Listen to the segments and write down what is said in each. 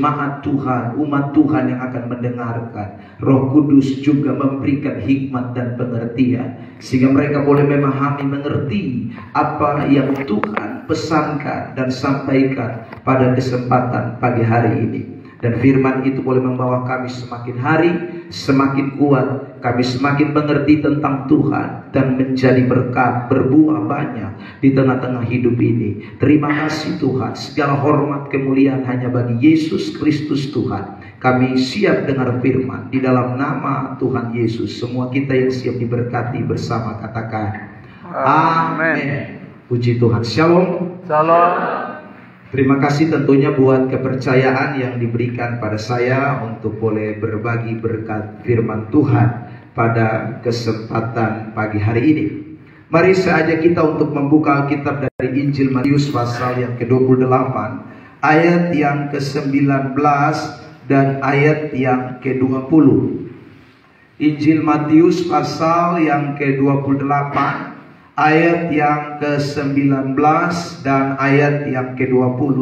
jemaat Tuhan, umat Tuhan yang akan mendengarkan. Roh Kudus juga memberikan hikmat dan pengertian, sehingga mereka boleh memahami, mengerti apa yang Tuhan pesankan dan sampaikan pada kesempatan pagi hari ini. Dan firman itu boleh membawa kami semakin hari semakin kuat, kami semakin mengerti tentang Tuhan dan menjadi berkat, berbuah banyak di tengah-tengah hidup ini. Terima kasih Tuhan, segala hormat kemuliaan hanya bagi Yesus Kristus Tuhan. Kami siap dengar firman di dalam nama Tuhan Yesus. Semua kita yang siap diberkati bersama katakan amin. Puji Tuhan. Shalom. Shalom. Terima kasih tentunya buat kepercayaan yang diberikan pada saya untuk boleh berbagi berkat firman Tuhan pada kesempatan pagi hari ini. Mari saja kita untuk membuka Alkitab dari Injil Matius pasal yang ke-28, ayat yang ke-19 dan ayat yang ke-20. Injil Matius pasal yang ke-28, ayat yang ke-19 dan ayat yang ke-20.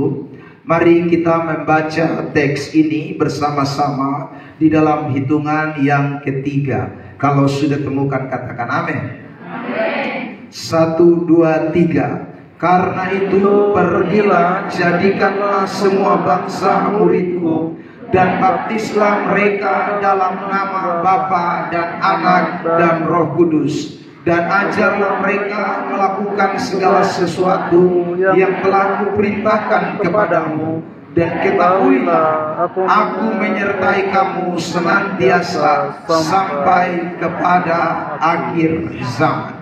Mari kita membaca teks ini bersama-sama di dalam hitungan yang ketiga. Kalau sudah temukan katakan amin. Amin. 1, 2, 3. Karena itu pergilah, jadikanlah semua bangsa muridku, dan baptislah mereka dalam nama Bapa dan Anak dan Roh Kudus. Dan ajarlah mereka melakukan segala sesuatu yang telah kuperintahkan kepadamu. Dan ketahuilah, aku menyertai kamu senantiasa sampai kepada akhir zaman.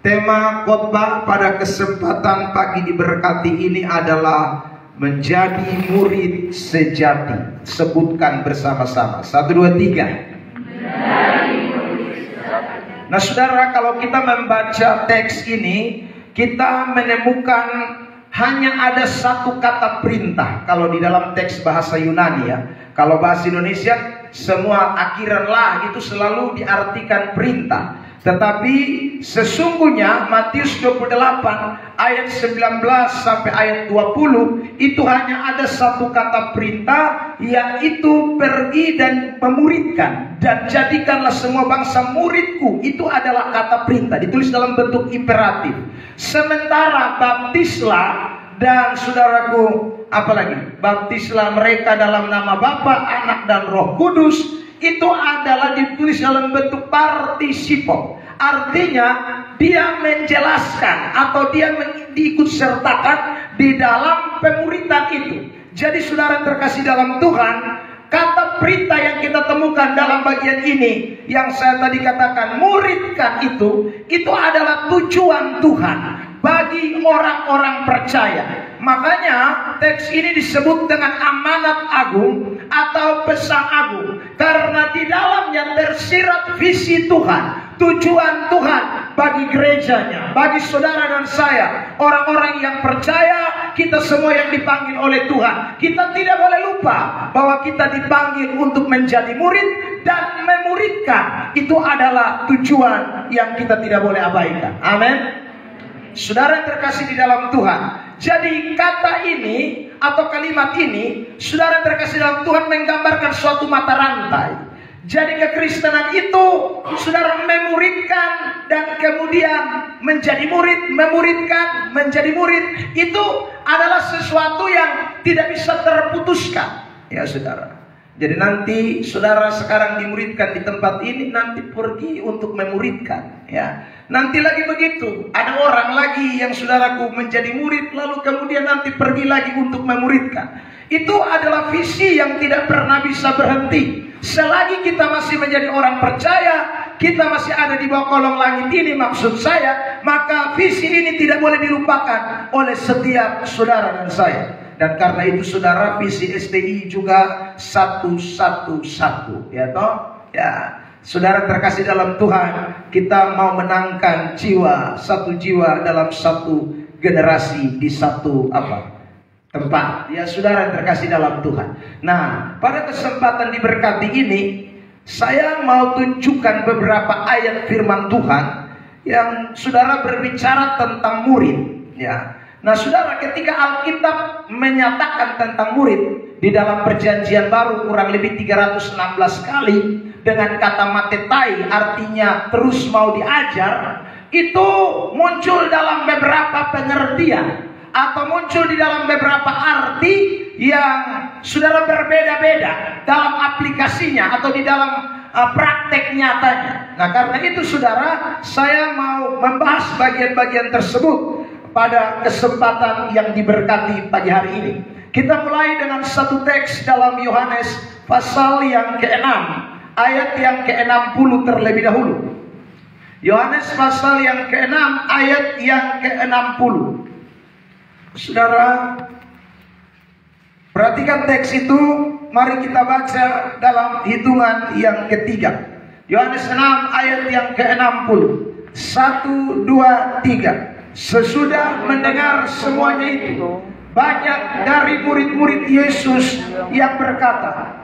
Tema khotbah pada kesempatan pagi diberkati ini adalah menjadi murid sejati. Sebutkan bersama-sama. 1, 2, 3. Nah saudara, kalau kita membaca teks ini, kita menemukan hanya ada satu kata perintah. Kalau di dalam teks bahasa Yunani ya. Kalau bahasa Indonesia, semua akhiran lah itu selalu diartikan perintah. Tetapi sesungguhnya Matius 28 ayat 19 sampai ayat 20 itu hanya ada satu kata perintah, yaitu pergi dan memuridkan, dan jadikanlah semua bangsa muridku. Itu adalah kata perintah, ditulis dalam bentuk imperatif. Sementara baptislah, dan saudaraku apalagi, baptislah mereka dalam nama Bapa, Anak dan Roh Kudus, itu adalah ditulis dalam bentuk partisipal. Artinya dia menjelaskan atau dia diikutsertakan di dalam pemuridan itu. Jadi saudara terkasih dalam Tuhan, kata perintah yang kita temukan dalam bagian ini, yang saya tadi katakan muridkan itu adalah tujuan Tuhan bagi orang-orang percaya. Makanya teks ini disebut dengan amanat agung atau pesan agung, karena di dalamnya tersirat visi Tuhan, tujuan Tuhan bagi gerejanya, bagi saudara dan saya, orang-orang yang percaya, kita semua yang dipanggil oleh Tuhan. Kita tidak boleh lupa bahwa kita dipanggil untuk menjadi murid dan memuridkan. Itu adalah tujuan yang kita tidak boleh abaikan. Amin. Saudara yang terkasih di dalam Tuhan, jadi kata ini atau kalimat ini, saudara yang terkasih dalam Tuhan, menggambarkan suatu mata rantai. Jadi kekristenan itu saudara memuridkan dan kemudian menjadi murid, memuridkan, menjadi murid. Itu adalah sesuatu yang tidak bisa terputuskan, ya saudara. Jadi nanti saudara sekarang dimuridkan di tempat ini, nanti pergi untuk memuridkan, ya. Nanti lagi begitu, ada orang lagi yang saudaraku menjadi murid, lalu kemudian nanti pergi lagi untuk memuridkan. Itu adalah visi yang tidak pernah bisa berhenti. Selagi kita masih menjadi orang percaya, kita masih ada di bawah kolong langit ini, maksud saya, maka visi ini tidak boleh dilupakan oleh setiap saudara dan saya. Dan karena itu saudara, visi STI juga 111, ya toh? Ya, saudara terkasih dalam Tuhan, kita mau menangkan jiwa, satu jiwa dalam satu generasi di satu tempat. Ya saudara terkasih dalam Tuhan. Nah, pada kesempatan diberkati ini, saya mau tunjukkan beberapa ayat firman Tuhan yang saudara berbicara tentang murid, ya. Nah saudara, ketika Alkitab menyatakan tentang murid di dalam perjanjian baru kurang lebih 316 kali dengan kata matetai, artinya terus mau diajar, itu muncul dalam beberapa pengertian atau muncul di dalam beberapa arti yang saudara berbeda-beda dalam aplikasinya atau di dalam praktek nyatanya. Nah karena itu saudara, saya mau membahas bagian-bagian tersebut pada kesempatan yang diberkati pagi hari ini. Kita mulai dengan satu teks dalam Yohanes pasal yang ke-6 ayat yang ke-60 terlebih dahulu. Yohanes pasal yang ke-6 ayat yang ke-60. Saudara, perhatikan teks itu. Mari kita baca dalam hitungan yang ketiga. Yohanes 6 ayat yang ke-60. 1, 2, 3. Sesudah mendengar semuanya itu, banyak dari murid-murid Yesus yang berkata,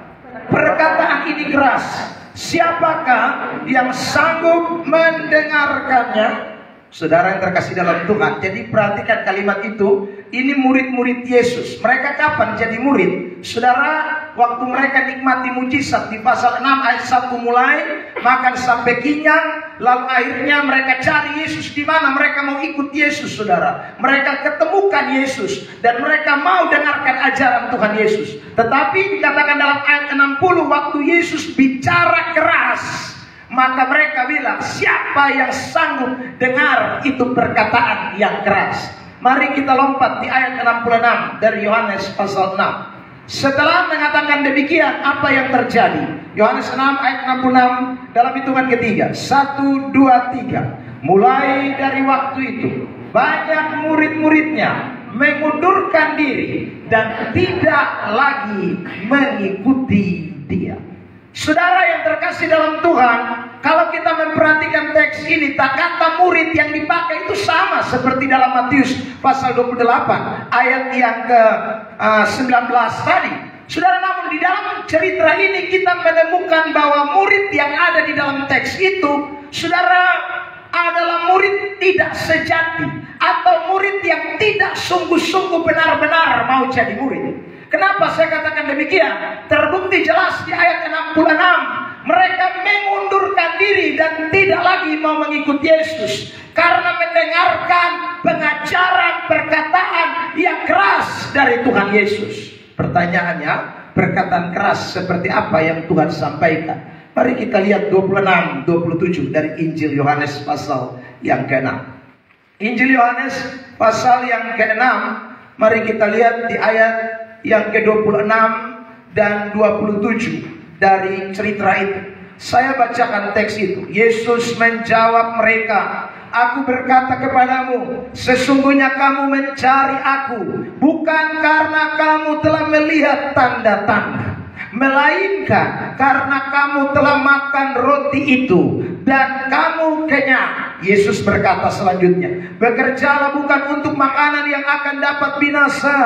perkataan ini keras, siapakah yang sanggup mendengarkannya? Saudara yang terkasih dalam Tuhan, jadi perhatikan kalimat itu. Ini murid-murid Yesus. Mereka kapan jadi murid? Saudara, waktu mereka nikmati mujizat di pasal 6 ayat 1 mulai makan sampai kenyang, lalu akhirnya mereka cari Yesus di mana mereka mau ikut Yesus, saudara. Mereka ketemukan Yesus dan mereka mau dengarkan ajaran Tuhan Yesus. Tetapi dikatakan dalam ayat 60, waktu Yesus bicara keras, maka mereka bilang, siapa yang sanggup dengar itu perkataan yang keras? Mari kita lompat di ayat 66 dari Yohanes pasal 6. Setelah mengatakan demikian, apa yang terjadi? Yohanes 6 ayat 66 dalam hitungan ketiga. 1, 2, 3. Mulai dari waktu itu, banyak murid-muridnya mengundurkan diri dan tidak lagi mengikuti dia. Saudara yang terkasih dalam Tuhan, kalau kita memperhatikan teks ini, kata murid yang dipakai itu sama seperti dalam Matius pasal 28 ayat yang ke-19 tadi. Saudara, namun di dalam cerita ini kita menemukan bahwa murid yang ada di dalam teks itu, saudara, adalah murid tidak sejati atau murid yang tidak sungguh-sungguh benar-benar mau jadi murid. Kenapa saya katakan demikian? Terbukti jelas di ayat 66. Mereka mengundurkan diri dan tidak lagi mau mengikuti Yesus karena mendengarkan pengajaran perkataan yang keras dari Tuhan Yesus. Pertanyaannya, perkataan keras seperti apa yang Tuhan sampaikan? Mari kita lihat 26-27 dari Injil Yohanes pasal yang ke-6. Injil Yohanes pasal yang ke-6, mari kita lihat di ayat yang ke-26 dan 27 dari cerita itu. Saya bacakan teks itu. Yesus menjawab mereka, aku berkata kepadamu, sesungguhnya kamu mencari aku bukan karena kamu telah melihat tanda-tanda, melainkan karena kamu telah makan roti itu dan kamu kenyang. Yesus berkata selanjutnya, bekerjalah bukan untuk makanan yang akan dapat binasa,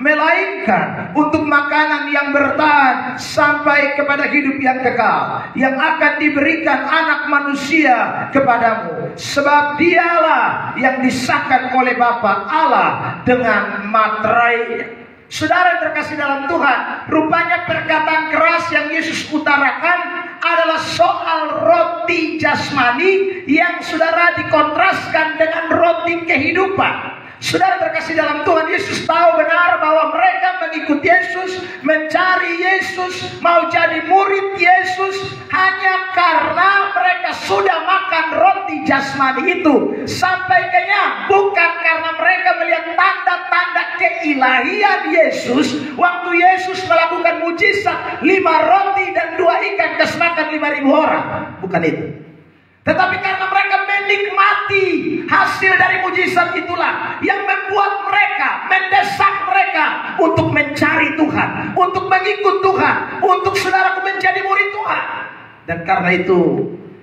melainkan untuk makanan yang bertahan sampai kepada hidup yang kekal, yang akan diberikan Anak Manusia kepadamu. Sebab dialah yang disahkan oleh Bapa Allah dengan materai. Saudara yang terkasih dalam Tuhan, rupanya perkataan keras yang Yesus utarakan adalah soal roti jasmani yang saudara dikontraskan dengan roti kehidupan. Saudara terkasih dalam Tuhan, Yesus tahu benar bahwa mereka mengikut Yesus, mencari Yesus, mau jadi murid Yesus hanya karena mereka sudah makan roti jasmani itu sampai kenyang, bukan karena mereka melihat tanda-tanda keilahian Yesus waktu Yesus melakukan mujizat 5 roti dan 2 ikan kesemakan 5.000 orang. Bukan itu. Tetapi karena mereka menikmati hasil dari mujizat itulah yang membuat mereka, mendesak mereka untuk mencari Tuhan, untuk mengikut Tuhan, untuk saudaraku menjadi murid Tuhan. Dan karena itu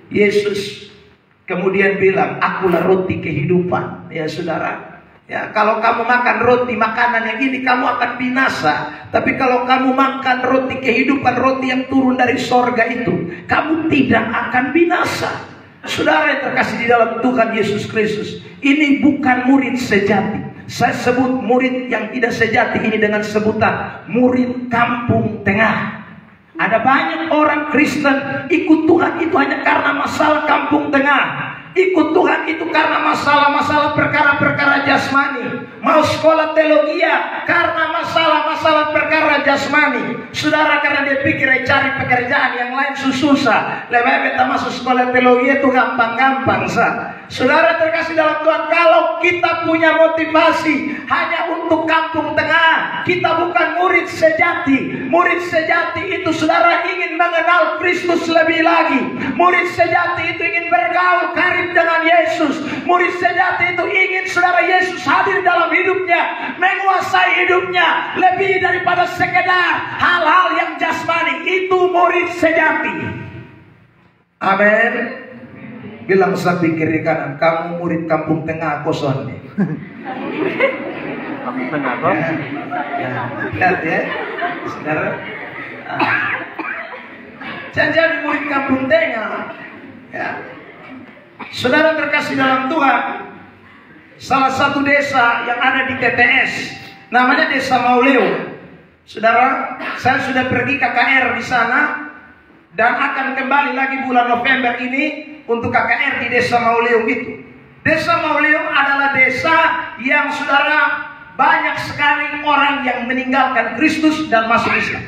Yesus kemudian bilang, akulah roti kehidupan. Ya saudara, ya, kalau kamu makan roti makanan yang ini kamu akan binasa. Tapi kalau kamu makan roti kehidupan, roti yang turun dari sorga itu, kamu tidak akan binasa. Saudara yang terkasih di dalam Tuhan Yesus Kristus, ini bukan murid sejati. Saya sebut murid yang tidak sejati ini dengan sebutan murid kampung tengah. Ada banyak orang Kristen ikut Tuhan itu hanya karena masalah kampung tengah. Ikut Tuhan itu karena masalah-masalah perkara-perkara jasmani. Mau sekolah teologi karena masalah-masalah perkara jasmani. Saudara, karena dia pikir cari pekerjaan yang lain susah. Lebih kita masuk sekolah teologi itu gampang-gampang. Saudara terkasih dalam Tuhan, kalau kita punya motivasi hanya untuk kampung tengah, kita bukan murid sejati. Murid sejati itu saudara ingin mengenal Kristus lebih lagi. Murid sejati itu ingin bergaul karib dengan Yesus. Murid sejati itu ingin saudara Yesus hadir dalam hidupnya, menguasai hidupnya lebih daripada sekedar hal-hal yang jasmani. Itu murid sejati. Amin. Bilang samping kiri kanan, kamu murid kampung tengah kosong nih. Kampung tengah kok? Lihat ya, saudara. Jangan murid kampung tengah. Ya. Saudara terkasih dalam Tuhan, salah satu desa yang ada di TTS, namanya Desa Mauleu. Saudara, saya sudah pergi KKR di sana dan akan kembali lagi bulan November ini untuk KKR di Desa Mauleu itu. Desa Mauleu adalah desa yang saudara banyak sekali orang yang meninggalkan Kristus dan masuk Islam.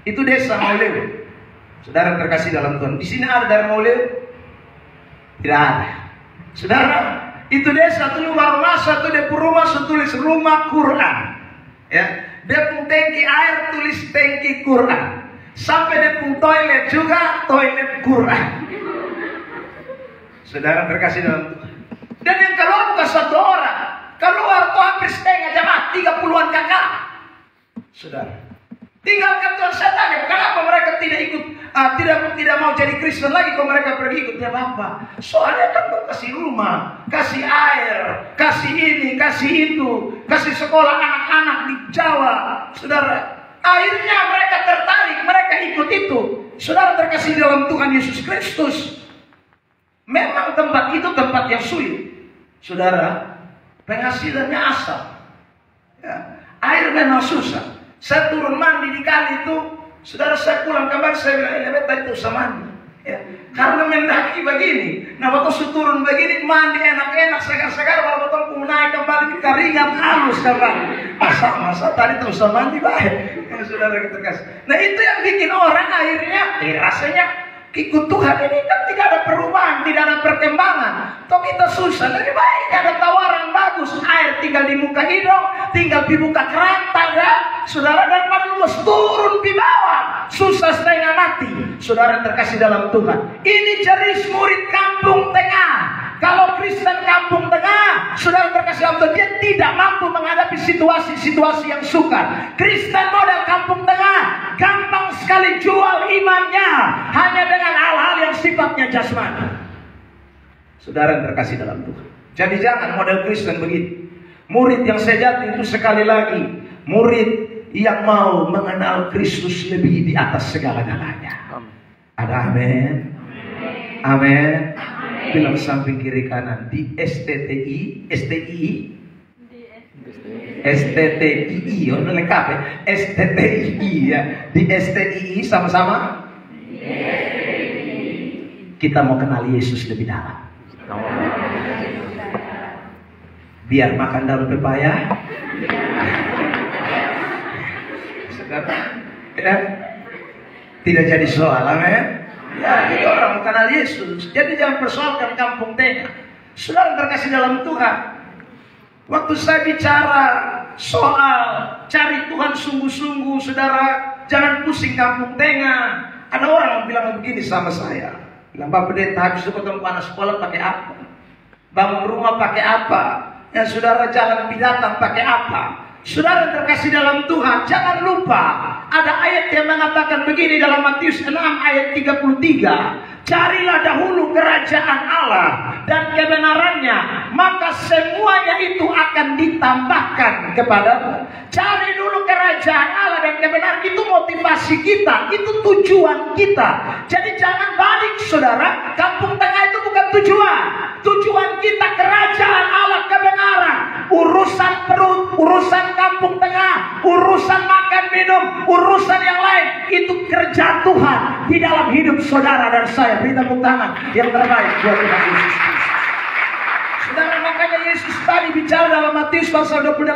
Itu Desa Mauleu. Saudara terkasih dalam Tuhan, di sini ada dari Mauleu? Tidak ada. Saudara, itu desa tuh baru masa tuh dia rumah tulis rumah Quran. Ya, dia pun tangki air tulis tangki Quran. Sampai dia pun toilet juga toilet Quran. Saudara terkasih dalam Tuhan. Dan yang keluar bukan satu orang. Keluar tuh hampir setengah jamaah, 30-an kakak. Saudara, tinggalkan Tuhan setan ya. Kenapa mereka tidak ikut, tidak mau jadi Kristen lagi kalau mereka pergi ikut ya Bapak? Soalnya kan kasih rumah, kasih air, kasih ini, kasih itu, kasih sekolah anak-anak di Jawa. Saudara, akhirnya mereka tertarik, mereka ikut itu. Saudara terkasih dalam Tuhan Yesus Kristus, memang tempat itu tempat yang sulit. Saudara, penghasilannya asal. Ya, air memang susah. Saya turun mandi di kali itu, saudara saya pulang kembali saya bilang, ini tadi tuh usah mandi. Ya, karena mendaki begini. Nah waktu saya turun begini mandi enak-enak, segar-segar, baru betul naik kembali di keringat halus kembali. Masa tadi tuh usah mandi baik. Ya, saudara kita kasih. Nah itu yang bikin orang akhirnya, rasanya ikut Tuhan ini kan tidak ada perubahan, tidak ada perkembangan. Toh kita susah, lebih baik ada tawaran bagus, air tinggal di muka hidung, tinggal dibuka keran tangga, saudara, daripada lu turun di bawah, susah setengah mati. Saudara terkasih dalam Tuhan, ini jenis murid kampung tengah. Kalau Kristen kampung tengah, saudara terkasih dalam Tuhan, dia tidak mampu menghadapi situasi-situasi yang sukar. Kristen model kampung tengah, gampang sekali jual imannya hanya dengan hal-hal yang sifatnya jasmani. Saudara terkasih dalam Tuhan, jadi jangan model Kristen begitu. Murid yang sejati itu sekali lagi murid yang mau mengenal Kristus lebih di atas segala-galanya. Ada amin? Amin. Bilang samping kiri kanan, di STTI, lengkap ya, STTI ya, di STI sama-sama. Kita mau kenal Yesus lebih dalam. Biar makan daun pepaya. Ya, tidak jadi soal, amin. Ya, jadi orang kenal Yesus. Jadi jangan persoalkan kampung tengah. Saudara terkasih dalam Tuhan, waktu saya bicara soal cari Tuhan sungguh-sungguh, saudara, jangan pusing kampung tengah. Ada orang yang bilang begini sama saya, bilang, Pak Pendeta, habis itu ketemu anak sekolah pakai apa? Bangun rumah pakai apa? Ya saudara, jalan binatang pakai apa? Saudara terkasih dalam Tuhan, jangan lupa ada ayat yang mengatakan begini dalam Matius 6 ayat 33. Carilah dahulu kerajaan Allah dan kebenarannya, maka semuanya itu akan ditambahkan kepadamu. Cari dulu kerajaan Allah dan kebenaran, itu motivasi kita, itu tujuan kita. Jadi jangan balik saudara, kampung tengah itu bukan tujuan. Tujuan kita kerajaan Allah, kebenaran. urusan perut, urusan kampung tengah, urusan makan minum, urusan yang lain, itu kerja Tuhan di dalam hidup saudara dan saya. Beri tepuk tangan yang terbaik buat Tuhan Yesus. Saudara, makanya Yesus tadi bicara dalam Matius pasal 28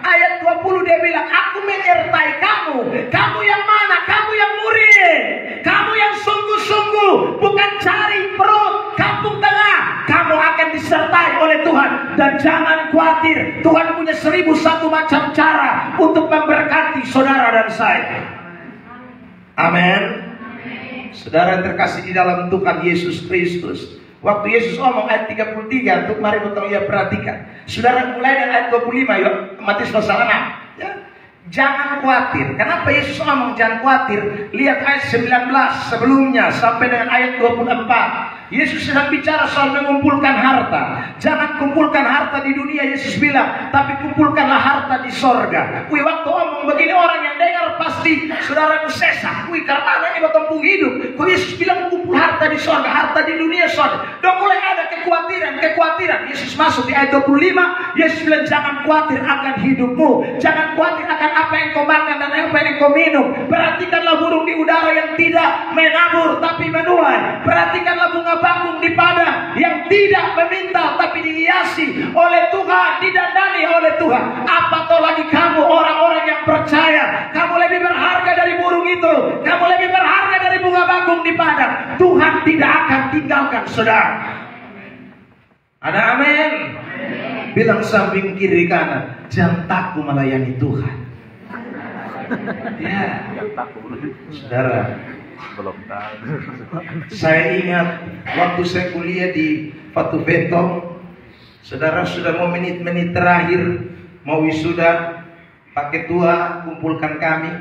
ayat 20, dia bilang, aku menyertai kamu. Kamu yang mana? Kamu yang murid, kamu yang sungguh-sungguh, bukan cari perut kampung tengah. Kamu akan disertai oleh Tuhan. Dan jangan khawatir, Tuhan punya 1001 macam cara untuk memberkati saudara dan saya. Amin. Saudara terkasih di dalam Tuhan Yesus Kristus, waktu Yesus ngomong ayat 33, untuk mari betul ya perhatikan. Saudara, mulai dari ayat 25 yuk, Matius pasal 6 ya. Jangan khawatir. Kenapa Yesus ngomong jangan khawatir? Lihat ayat 19 sebelumnya sampai dengan ayat 24. Yesus sedang bicara soal mengumpulkan harta. Jangan kumpulkan harta di dunia, Yesus bilang, tapi kumpulkanlah harta di sorga. Wih, waktu ngomong begini orang yang dengar pasti saudaraku sesak. Wih, karena ini bertempung hidup. Kok Yesus bilang kumpul harta di sorga, harta di dunia sorga. Dan mulai ada kekhawatiran. Yesus masuk di ayat 25. Yesus bilang jangan khawatir akan hidupmu. Jangan khawatir akan apa yang kau makan dan apa yang kau minum. Perhatikanlah burung di udara yang tidak menabur tapi menuai. Perhatikanlah bunga bakung di padang yang tidak meminta tapi dihiasi oleh Tuhan, didandani oleh Tuhan. Apatah lagi kamu orang-orang yang percaya, kamu lebih berharga dari burung itu, kamu lebih berharga dari bunga bakung di padang. Tuhan tidak akan tinggalkan saudara. Ada amin? Bilang samping kiri kanan, jangan takut melayani Tuhan. Ya, saudara, belum tahu. Saya ingat waktu saya kuliah di Batu Betong, saudara, sudah mau menit-menit terakhir mau wisuda, Pak Ketua kumpulkan kami,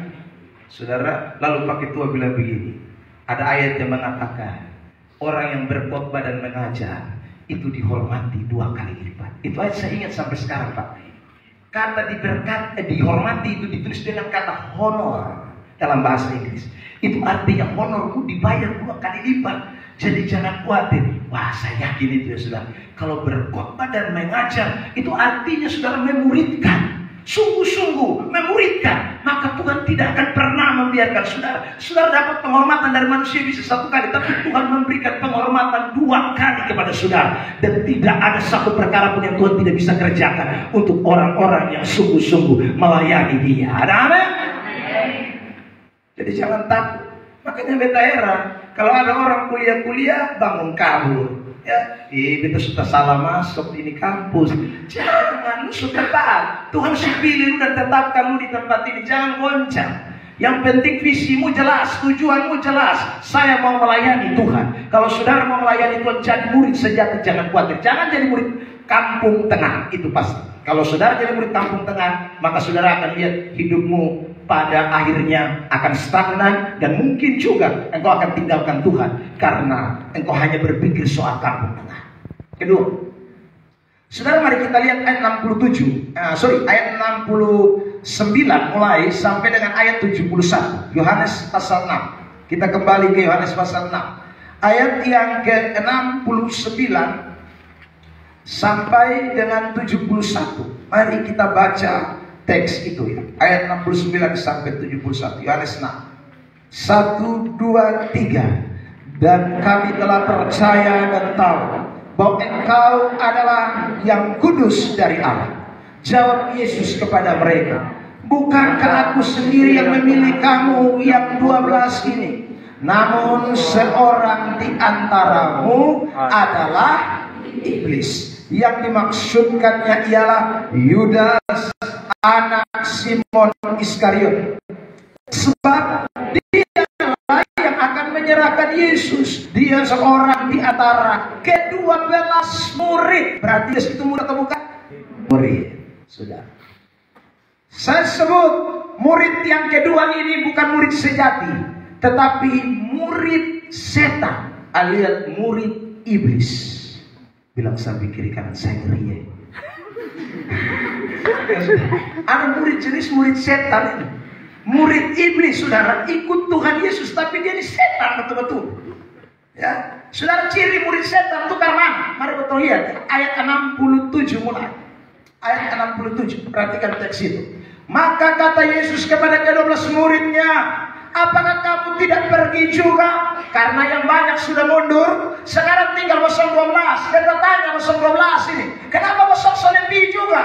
saudara. Lalu Pak Ketua bilang begini, ada ayat yang mengatakan orang yang berkhotbah dan mengajar itu dihormati 2 kali lipat. Itu ayat saya ingat sampai sekarang, Pak. Kata dihormati itu ditulis dengan kata honor dalam bahasa Inggris. Itu artinya honorku dibayar 2 kali lipat. Jadi jangan khawatir. Wah, saya yakin itu ya saudara. Kalau berkhotbah dan mengajar, itu artinya saudara memuridkan. Sungguh-sungguh memuridkan. Maka Tuhan tidak akan pernah membiarkan saudara. Saudara dapat penghormatan dari manusia bisa 1 kali, tapi Tuhan memberikan penghormatan 2 kali kepada saudara. Dan tidak ada satu perkara pun yang Tuhan tidak bisa kerjakan untuk orang-orang yang sungguh-sungguh melayani Dia. Ada amin? Jadi jangan takut. Makanya beta heran kalau ada orang kuliah-kuliah bangun kabur. Ya, kita sudah salah masuk ini kampus. Jangan, lu sudah taat. Tuhan sudah pilih dan tetapkan lu di tempat ini. Jangan goncang. Yang penting visimu jelas, tujuanmu jelas. Saya mau melayani Tuhan. Kalau saudara mau melayani Tuhan, jadi murid sejati, jangan khawatir. Jangan jadi murid kampung tengah, itu pasti. Kalau saudara jadi murid kampung tengah, maka saudara akan lihat hidupmu pada akhirnya akan stagnan, dan mungkin juga engkau akan tinggalkan Tuhan karena engkau hanya berpikir soal kampung tengah. Kedua, saudara, mari kita lihat ayat 69 mulai sampai dengan ayat 71. Yohanes pasal 6. Kita kembali ke Yohanes pasal 6. Ayat yang ke-69 sampai dengan 71. Mari kita baca teks itu ya. Ayat 69 sampai 71. Yohanes 6. 1, 2, 3. Dan kami telah percaya dan tahu bahwa engkau adalah yang kudus dari Allah. Jawab Yesus kepada mereka, bukankah aku sendiri yang memilih kamu yang 12 ini? Namun seorang di antaramu adalah iblis. Yang dimaksudkannya ialah Yudas, anak Simon Iskariot. Sebab dia yang akan menyerahkan Yesus. Dia seorang di antara ke-12 murid. Berarti itu murid atau bukan? Murid. Sudah. Saya sebut murid yang kedua ini bukan murid sejati, tetapi murid setan alias murid iblis. Bilang sampai kiri kanan, saya ngeri ya. Ada murid jenis murid setan ini. Murid iblis, saudara, ikut Tuhan Yesus, tapi dia ini setan betul-betul. Ya, saudara, ciri murid setan itu karena, mari kita lihat ayat 67 mulai. ayat 67. Perhatikan teks itu. Maka kata Yesus kepada ke-12 muridnya, apakah kamu tidak pergi juga? Karena yang banyak sudah mundur, sekarang tinggal 12. Dan bertanya 12 ini, kenapa lebih juga?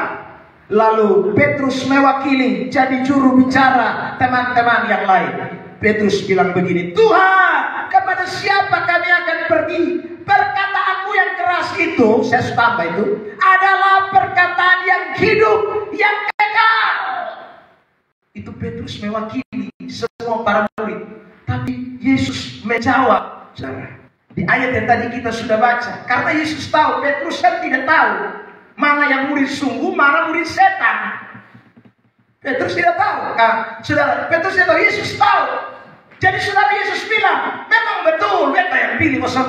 Lalu Petrus mewakili jadi juru bicara teman-teman yang lain. Petrus bilang begini, Tuhan, kepada siapa kami akan pergi? Perkataanmu yang keras itu, saya tambah itu, adalah perkataan yang hidup, yang kekal. Itu Petrus mewakili semua para murid. Tapi Yesus menjawab. Di ayat yang tadi kita sudah baca. Karena Yesus tahu, Petrus kan tidak tahu mana yang murid sungguh, mana murid setan. Petrus tidak tahu. Saudara, Petrus tidak tahu, Yesus tahu. Jadi saudara, Yesus bilang, memang betul beta yang pilih 12.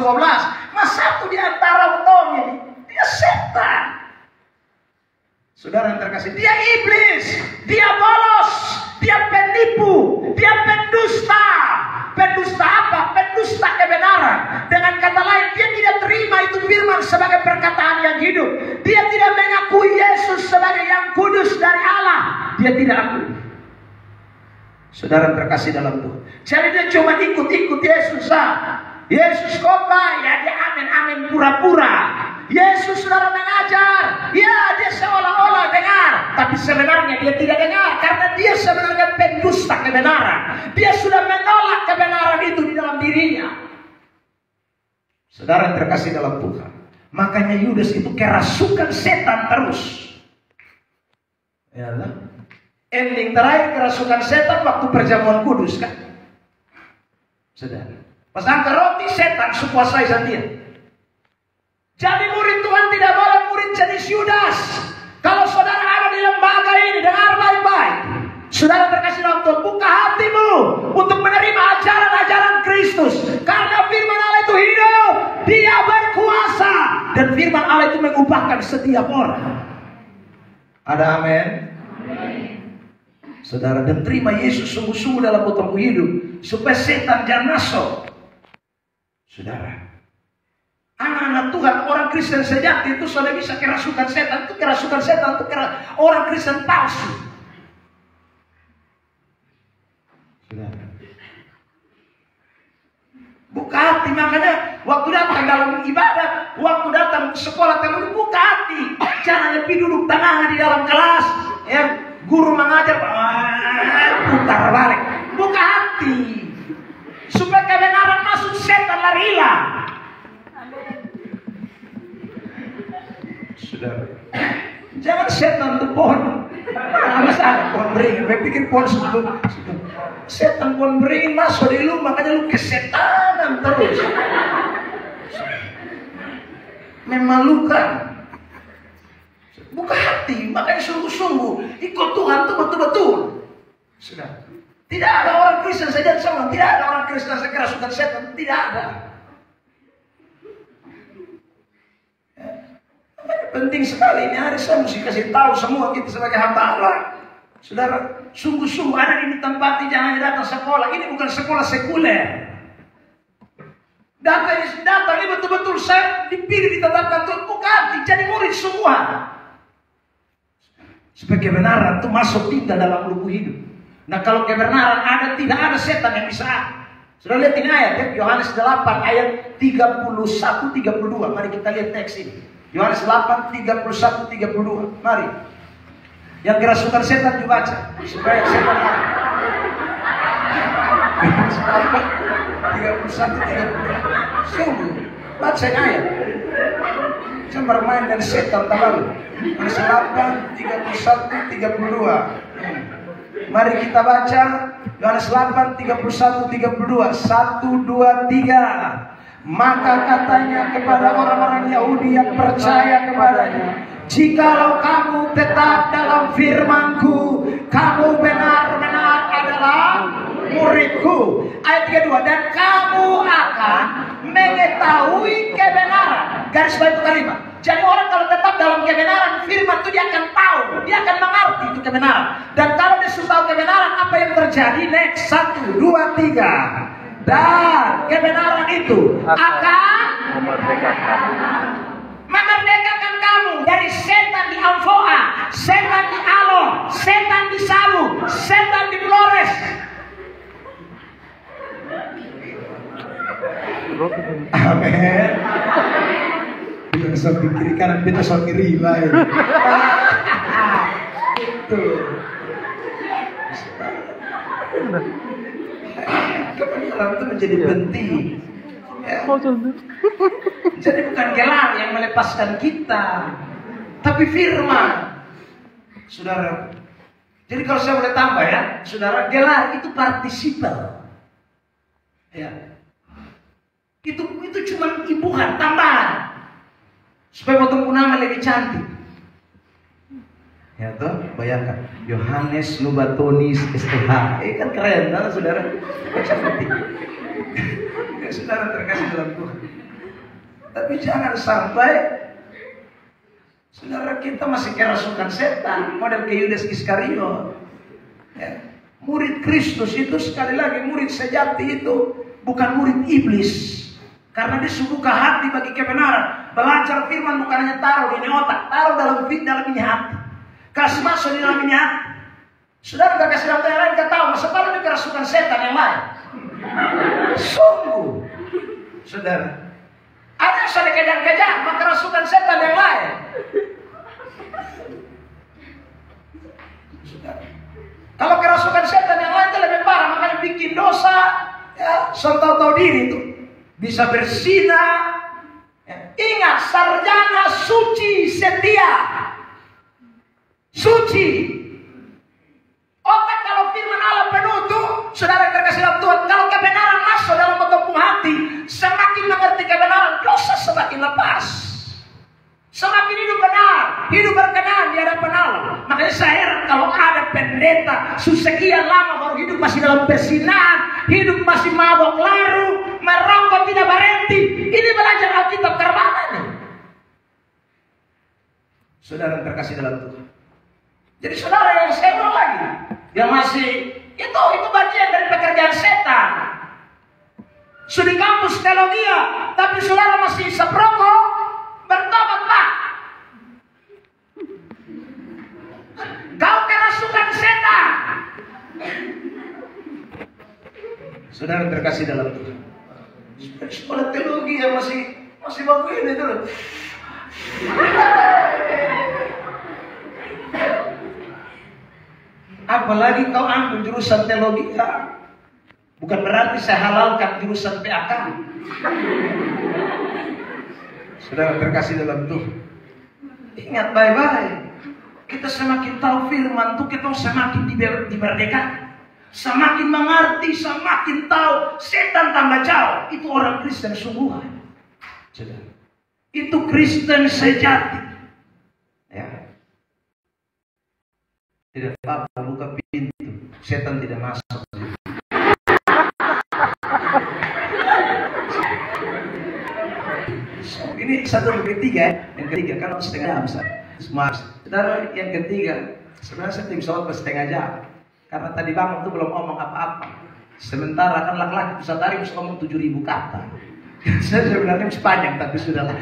Mas satu di antara orang ini, dia setan. Saudara yang terkasih, dia iblis, dia bolos, dia penipu, dia pendusta. Pendusta apa? Pendusta kebenaran. Dengan kata lain, dia tidak terima itu firman sebagai perkataan yang hidup. Dia tidak mengakui Yesus sebagai yang kudus dari Allah. Dia tidak akui. Saudara terkasih dalam Tuhan. Jadi dia cuma ikut-ikut Yesus. Yesus khotbah, ya dia amin-amin pura-pura. Yesus saudara mengajar, ya dia seolah-olah dengar, tapi sebenarnya dia tidak dengar, karena dia sebenarnya pendusta kebenaran. Dia sudah menolak kebenaran itu di dalam dirinya. Saudara yang terkasih dalam Tuhan, makanya Yudas itu kerasukan setan terus. Ya, ending terakhir kerasukan setan waktu perjamuan kudus kan. Saudara, pas angkat roti setan kuasai dia. Jadi murid Tuhan tidak boleh murid jadi Yudas. Kalau saudara ada di lembaga ini, dengar baik-baik. Saudara terkasih dalam Tuhan, buka hatimu untuk menerima ajaran-ajaran Kristus. Karena firman Allah itu hidup, dia berkuasa. Dan firman Allah itu mengubahkan setiap orang. Ada amin? Saudara, dan terima Yesus sungguh-sungguh dalam potongmu hidup, supaya setan jangan masuk. Saudara, anak-anak Tuhan, orang Kristen sejati itu sudah bisa kerasukan setan. Itu kerasukan setan, itu orang Kristen palsu. Saudara, buka hati. Makanya waktu datang dalam ibadat, waktu datang sekolah teman, buka hati. Jangan lebih duduk tengah di dalam kelas, ya. Guru mengajar, putar balik. Buka hati supaya kebenaran masuk, setan lari hilang. Saudara, jangan setan itu pohon. Masalah pohon beringin. Saya pikir pohon sebelum setan pohon beringin masuk di lu, makanya lu kesetanan terus. Memalukan. Buka hati, makanya sungguh-sungguh ikut Tuhan itu betul-betul. Sudah. Tidak ada orang Kristen saja sama, tidak ada orang Kristen saya kerasukan setan, tidak ada. Penting sekali ini hari saya mesti kasih tahu semua kita sebagai hamba Allah. Saudara, sungguh-sungguh ada di tempat ini, jangan datang sekolah. Ini bukan sekolah sekuler. Datang ini betul-betul saya dipilih, ditetapkan Tuhan. Buka hati, jadi murid semua. Supaya kebenaran itu masuk tinggal dalam lubuk hidup. Nah kalau kebenaran ada, tidak ada setan yang bisa. Sudah lihat ini ayat ya, Yohanes 8 ayat 31-32. Mari kita lihat teks ini. Yohanes 8 31-32. Mari. Yang kerasukan setan dibaca supaya setan lari. 31-32. Sungguh baca ayat. Jangan bermain dengan setan terlalu. Yohanes 8 31-32. Mari kita baca Yohanes 8 31-32. 1, 2, 3. Maka katanya kepada orang-orang Yahudi yang percaya kepadanya, jikalau kamu tetap dalam firman-Ku, kamu benar-benar adalah murid-Ku. Ayat kedua, dan kamu akan mengetahui kebenaran. Garis bawah itu kalimat. Jadi orang kalau tetap dalam kebenaran, firman itu dia akan tahu, dia akan mengerti itu kebenaran. Dan kalau dia sudah tahu kebenaran, apa yang terjadi? Next, 1, 2, 3. Dan kebenaran itu akan memerdekakan kamu dari dari setan di Amfoa, setan di Alor, setan di Sabu, setan di Flores. Amin. Yang sampai kiri kanan beta sampai kiri lah. Itu. Kebenaran itu menjadi penting. Ya. Jadi bukan gelar yang melepaskan kita, tapi firman. Saudara. Jadi kalau saya boleh tambah ya, saudara, gelar itu partisipal. Ya. Itu cuma imbuhan, tambahan. Supaya potong nama lebih cantik. Ya toh, bayangkan Yohanes Lubatonis STH. Kan keren, kan saudara? Cantik. Ya, saudara terkasih dalam Tuhan. Tapi jangan sampai saudara kita masih kerasukan setan, model ke Yudas Iskariot. Ya. Murid Kristus itu sekali lagi murid sejati itu bukan murid iblis. Karena dia sungguh hati bagi kebenaran. Belajar firman bukan hanya taruh di otak, taruh dalam ini hati. Kasih masuk di dalam ini hati. Saudara gak kasih dalam yang lain, gak tahu. Masa kalau dia kerasukan setan yang lain. Sungguh. Saudara. Ada yang sudah kejang-kejang, maka kerasukan setan yang lain. Saudara. Kalau kerasukan setan yang lain itu lebih parah. Makanya bikin dosa. Ya, tahu diri itu. Bisa bersinar. Ya. Ingat, sarjana suci setia. Suci. Otak kalau firman Allah penuh tuh, saudara terkasih dalam Tuhan. Kalau kebenaran masuk dalam potong hati, semakin mengerti kebenaran, dosa semakin lepas. Semakin hidup benar, hidup berkenan di hadapan Allah. Makanya saya heran kalau ada pendeta sekian lama baru hidup masih dalam persinahan, hidup masih mabok laru, merokok tidak berhenti. Ini belajar Alkitab kemana nih? Saudara terkasih dalam Tuhan. Jadi saudara yang senior lagi, yang masih itu bagian dari pekerjaan setan. Sudah di kampus teologi, tapi saudara masih isap rokok, bertobat Pak. Kau kerasukan setan. Saudara terkasih dalam Tuhan. Sekolah teologi yang masih bagus ini dulu. Apalagi kau ambil jurusan teologi, bukan berarti saya halalkan jurusan PAK. Saudara terkasih dalam Tuhan, ingat baik-baik. Kita semakin tahu firman itu, kita semakin dimerdekakan. Semakin mengerti, semakin tahu. Setan tambah jauh. Itu orang Kristen sungguhan. Saudara, itu Kristen sejati. Ya. Tidak apa-apa, buka pintu, setan tidak masuk. So, ini satu ketiga, yang ketiga kan setengah jam, saudara. Yang ketiga, sebenarnya saya bisa waktu setengah jam, karena tadi bangun tuh belum ngomong apa-apa. Sementara kan laki-laki bisa tarik bisa ngomong 7.000 kata. Saya sebenarnya sepanjang, tapi sudahlah.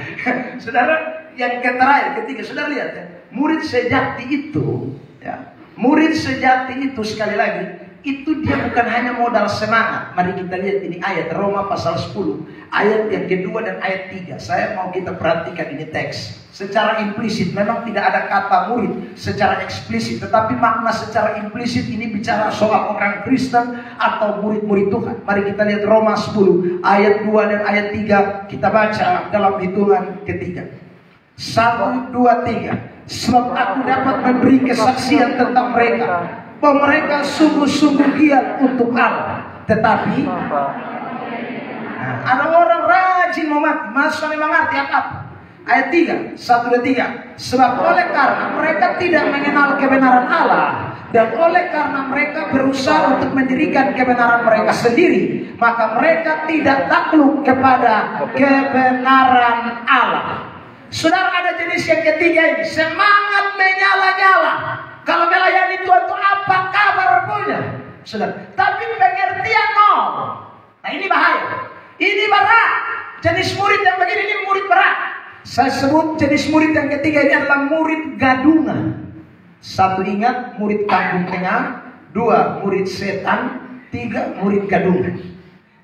Saudara, yang terakhir, ketiga, saudara lihat ya, murid sejati itu, ya. Murid sejati itu sekali lagi, itu dia bukan hanya modal semangat. Mari kita lihat ini ayat Roma pasal 10, ayat yang kedua dan ayat 3. Saya mau kita perhatikan ini teks. Secara implisit, memang tidak ada kata murid secara eksplisit, tetapi makna secara implisit ini bicara soal orang Kristen atau murid-murid Tuhan. Mari kita lihat Roma 10, ayat 2 dan ayat 3. Kita baca dalam hitungan ketiga. 1, 2, 3. Sebab aku dapat memberi kesaksian tentang mereka, bahwa mereka sungguh-sungguh giat untuk Allah. Tetapi ada orang rajin mau mati, masa memang arti apa? Ayat 3, 1 dan 3. Sebab oleh karena mereka tidak mengenal kebenaran Allah, dan oleh karena mereka berusaha untuk mendirikan kebenaran mereka sendiri, maka mereka tidak takluk kepada kebenaran Allah. Saudara, ada jenis yang ketiga ini, semangat menyala-nyala. Kalau melayani Tuhan itu apa kabar punya, saudara? Tapi pengertian nol. Nah ini bahaya. Ini berat. Jenis murid yang begini ini murid berat. Saya sebut jenis murid yang ketiga ini adalah murid gadungan. Satu, ingat, murid kampung tengah. Dua, murid setan. Tiga, murid gadungan.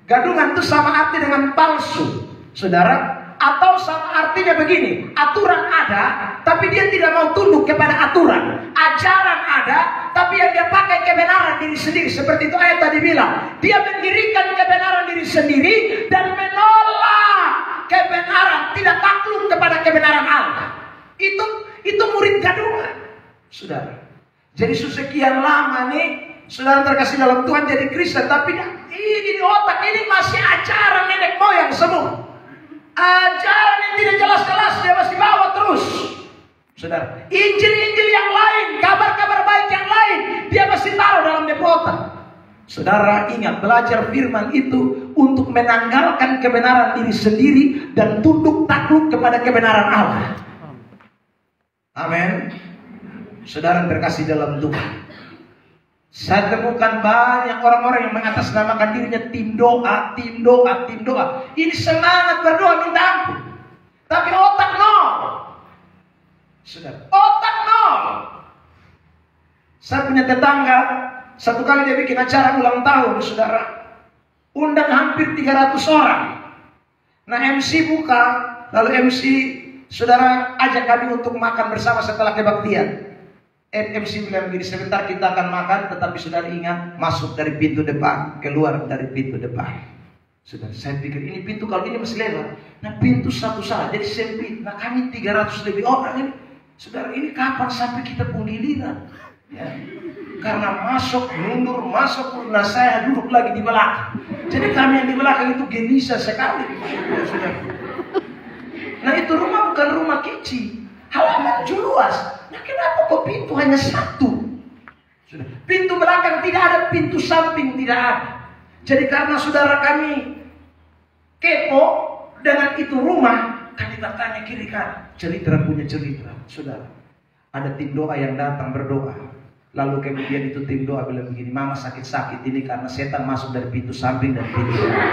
Gadungan itu sama arti dengan palsu, saudara. Atau sama artinya begini, aturan ada, tapi dia tidak mau tunduk kepada aturan. Ajaran ada, tapi yang dia pakai kebenaran diri sendiri. Seperti itu ayat tadi bilang, dia mendirikan kebenaran diri sendiri dan menolak kebenaran, tidak takluk kepada kebenaran Allah. Itu murid gadungan, saudara. Jadi sekian lama nih, saudara terkasih dalam Tuhan jadi Kristen, tapi ini di otak ini masih ajaran nenek moyang semua. Ajaran yang tidak jelas-jelas dia masih bawa terus, saudara. Injil-injil yang lain, kabar-kabar baik yang lain, dia masih taruh dalam otak. Saudara ingat, belajar firman itu untuk menanggalkan kebenaran diri sendiri dan tunduk takluk kepada kebenaran Allah. Amin. Saudara terkasih dalam Tuhan, saya temukan banyak orang-orang yang mengatasnamakan dirinya tim doa, tim doa, tim doa. Ini semangat berdoa minta ampun, tapi otak nol. Saudara, otak nol. Saya punya tetangga, satu kali dia bikin acara ulang tahun, saudara. Undang hampir 300 orang. Nah, MC buka, lalu MC, saudara, ajak kami untuk makan bersama setelah kebaktian. MC bilang begini, sebentar kita akan makan, tetapi saudara ingat, masuk dari pintu depan, keluar dari pintu depan. Saudara, saya pikir ini pintu, kalau ini masih lebar. Nah, pintu satu saja, jadi sempit. Nah, kami 300 lebih orang ini. Saudara, ini kapan sampai kita pun giliran? Ya. Karena masuk, mundur, masuk, nah saya duduk lagi di belakang. Jadi kami yang di belakang itu gelisah sekali. Saudara. Nah, itu rumah bukan rumah kecil, halaman luas. Nah, kenapa kok pintu hanya satu? Sudah. Pintu belakang tidak ada, pintu samping tidak ada. Jadi karena saudara kami kepo dengan itu rumah, kami bertanya kiri kanan. Cerita punya cerita, saudara. Ada tim doa yang datang berdoa. Lalu kemudian itu tim doa bilang begini, mama sakit-sakit ini karena setan masuk dari pintu samping dan pintu belakang.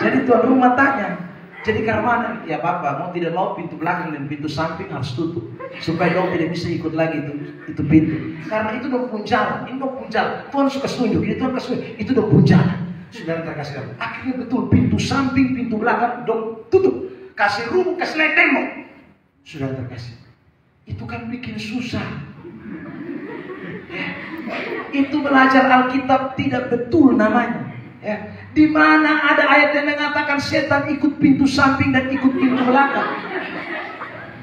Jadi tuan rumah tanya, jadi karena mana? Ya Bapak, mau tidak mau pintu belakang dan pintu samping harus tutup supaya dong tidak bisa ikut lagi itu pintu. Karena itu dong pun jalan, ini dong pun jalan. Tuhan suka setunjuk, ini Tuhan kasih, itu dong pun jalan. Saudara terkasih, akhirnya betul pintu samping, pintu belakang dong tutup, kasih rumah, kasih tembok. Saudara terkasih, itu kan bikin susah. Ya. Itu belajar Alkitab tidak betul namanya. Ya. Di mana ada ayat yang mengatakan setan ikut pintu samping dan ikut pintu belakang.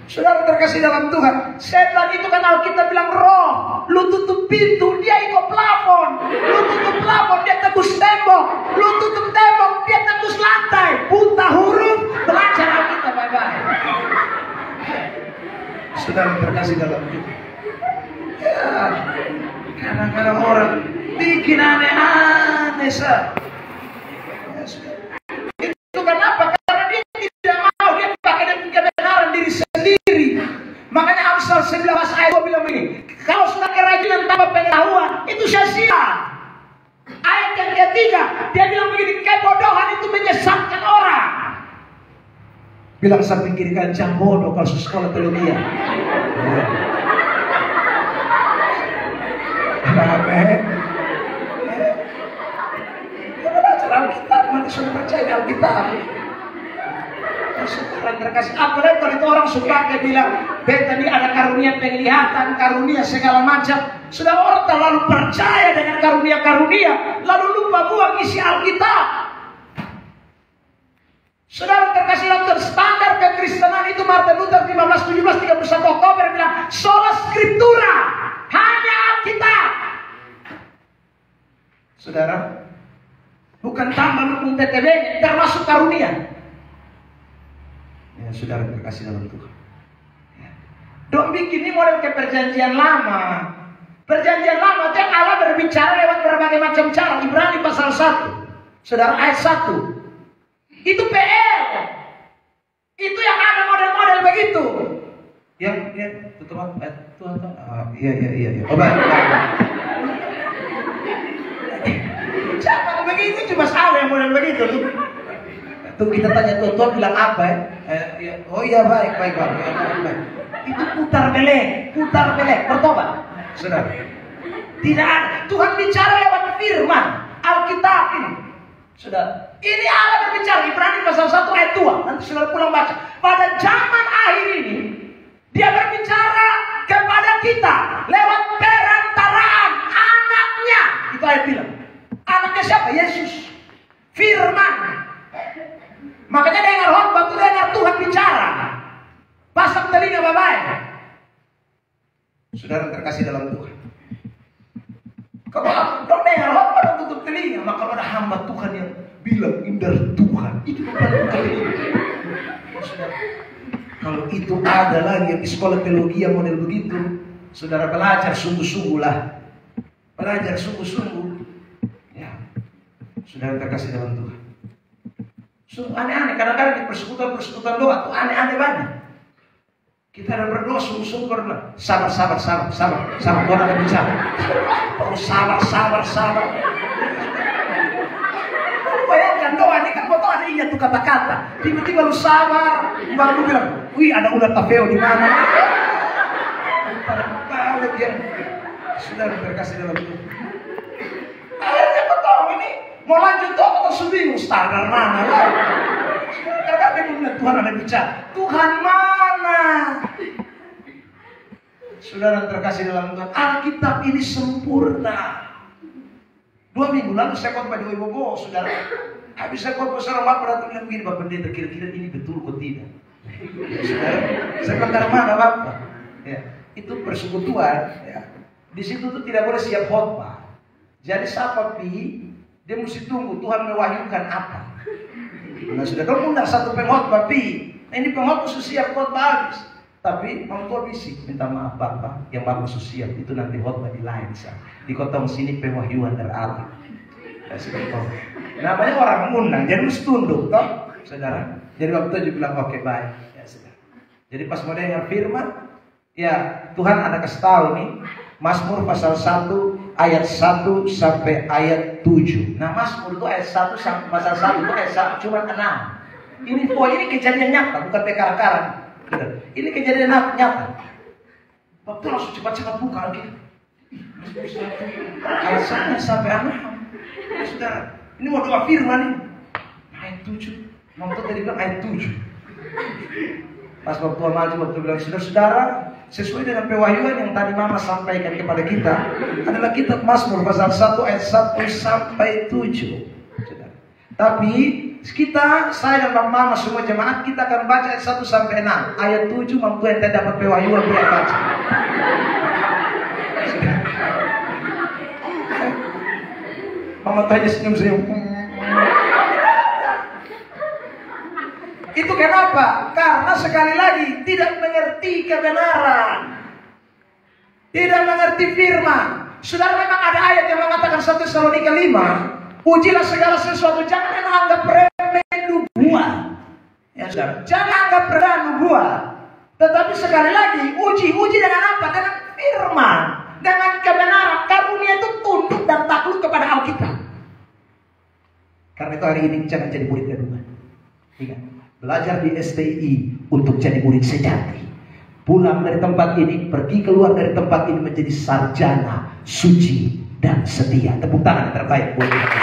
Saudara terkasih dalam Tuhan, setan itu kan Alkitab bilang roh. Lu tutup pintu, dia ikut plafon. Lu tutup plafon, dia tembus tembok. Lu tutup tembok, dia tembus lantai. Buta huruf, belajar Alkitab baik-baik. Saudara terkasih dalam Tuhan, ya, kadang-kadang orang bikin aneh-aneh sah. Itu kenapa? Karena dia tidak mau, dia pakai dengan kebenaran diri sendiri. Makanya Amsal 19 ayat 2 bilang begini, kalau sudah kerajinan tanpa pengetahuan, itu sia-sia. Ayat yang ketiga, dia bilang begini, kebodohan itu menyesatkan orang. Bilang samping kiri kan, jangan bodoh kalau sekolah teologi. Amin. Alkitab, nanti sudah percaya Alkitab. Sekarang terkasih, apalagi kalau itu orang suka dia bilang, beta ini ada karunia penglihatan, karunia segala macam. Sudah orang terlalu percaya dengan karunia-karunia, lalu lupa buang isi Alkitab. Saudara terkasih dalam standar kekristenan itu Martin Luther 1517 31 Oktober bilang, sola scriptura, hanya Alkitab. Saudara, bukan tambah dukung TTB, termasuk karunia. Ya, saudara terkasih dalam Tuhan. Ya. Dong bikin ini model ke perjanjian lama. Perjanjian lama itu Allah berbicara lewat berbagai macam cara. Ibrani pasal 1. Saudara ayat 1. Itu PL. Itu yang ada model-model begitu. Ya, Tuhan. Iya. Oh, baik. Jangan begitu, cuma salah yang model begitu. Tuh kita tanya Tuhan bilang apa ya? Oh iya baik. Itu putar balik, bertobat. Saudara. Tidak ada. Tuhan bicara lewat firman Alkitab ini. Saudara. Ini Allah berbicara. Ibrani pasal 1 ayat 2. Nanti saudara pulang baca. Pada zaman akhir ini Dia berbicara kepada kita lewat perantaraan anaknya. Itu ayat bilang. Anaknya siapa? Yesus. Firman. Makanya dengar khotbah itu dengar Tuhan bicara. Pasang telinga baik-baik. Saudara terkasih dalam Tuhan. Kalau dong dengar khotbah dong tutup telinga. Maka kalau ada hamba Tuhan yang bilang indah Tuhan, itu bukan telinga. Saudara. Kalau itu ada lagi yang di sekolah teologi yang model begitu, saudara belajar sungguh-sungguh lah. Belajar sungguh-sungguh. Ya. Saudara terkasih dalam Tuhan. Sungguh aneh-aneh. Kadang-kadang di persekutuan doa tuh aneh-aneh banyak. Kita ada berdoa sungguh-sungguh berdoa. Sabar. Tuhan akan bicara. Oh, sabar. Bayangkan doa ini kan foto ada ingat tuh kata-kata. Tiba-tiba lu sabar, baru lu bilang, wih ada ular tafeo di mana? Tahu dia. Sudah terkasih dalam itu. Akhirnya ketemu ini mau lanjut doa atau sebingung standar mana? Karena dia bilang Tuhan ada bicara. Tuhan mana? Saudara terkasih dalam Tuhan, Alkitab ini sempurna. 2 minggu lalu saya khotbah di Wibowo, saudara. Habis saya khotbah seorang bapak datang bilang begini, Bapak Pendeta, kira-kira ini betul atau tidak? Saudara, saya bilang dari mana bapak? Ya, itu persekutuan. Ya. Di situ tuh tidak boleh siap khotbah. Jadi siapa dia mesti tunggu Tuhan mewahyukan apa. Nah sudah kalau undang satu pengkhotbah ini pengkhotbah sudah siap khotbah habis. Tapi orang tua bisik, minta maaf Bapak, yang Bapak siap itu nanti khotbah di lain sah. Di kota sini pewahyuan dari Allah. Namanya orang mengundang, jadi mesti tunduk, toh, saudara. Jadi waktu itu bilang oke baik, ya saudara. Jadi pas mau dengar firman, ya Tuhan ada kasih tahu nih, Mazmur pasal 1 ayat 1 sampai ayat 7. Nah Mazmur itu ayat 1 sampai pasal 1 itu ayat 1 cuma 6. Ini kejadian nyata, bukan pekar-karan. Ini kejadian nyata. Waktu langsung cepat-cepat buka gitu. Ayat 1 sampai 6. Saudara, ini mau doa firman nih. Ayat 7. Waktu tadi bilang ayat 7. Pas waktu maju waktu bilang saudara-saudara, sesuai dengan pewahyuan yang tadi Mama sampaikan kepada kita, adalah kitab Mazmur pasal 1 ayat 1 sampai 7. Saudara. Tapi saya dan Bang Mama semua jemaat kita akan baca ayat 1 sampai 6. Ayat 7 mampu yang tidak dapat pewahyuan biar baca. Mama tanya senyum-senyum. Itu kenapa? Karena sekali lagi tidak mengerti kebenaran. Tidak mengerti firman. Saudara memang ada ayat yang mengatakan 1 Tesalonika 5, ujilah segala sesuatu, jangan anggap remeh nubuat. Ya saudara, jangan anggap remeh nubuat. Tetapi sekali lagi uji dengan apa? Dengan firman, dengan kebenaran. Karunia itu tunduk dan takluk kepada Alkitab. Karena itu hari ini jangan jadi murid kedua. Ingat, belajar di STI untuk jadi murid sejati. Pulang dari tempat ini, pergi keluar dari tempat ini menjadi sarjana suci dan setia. Tepuk tangan yang terbaik buat kita.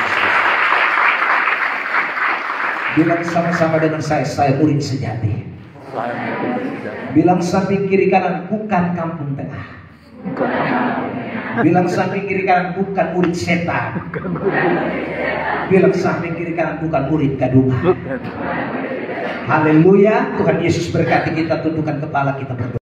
Bilang sama-sama dengan saya murid sejati. Bilang samping kiri kanan, bukan kampung tengah. Bilang samping kiri kanan, bukan murid setan. Bilang samping kiri kanan, bukan murid gadungan. Haleluya. Tuhan Yesus berkati kita, tundukkan kepala kita berdoa.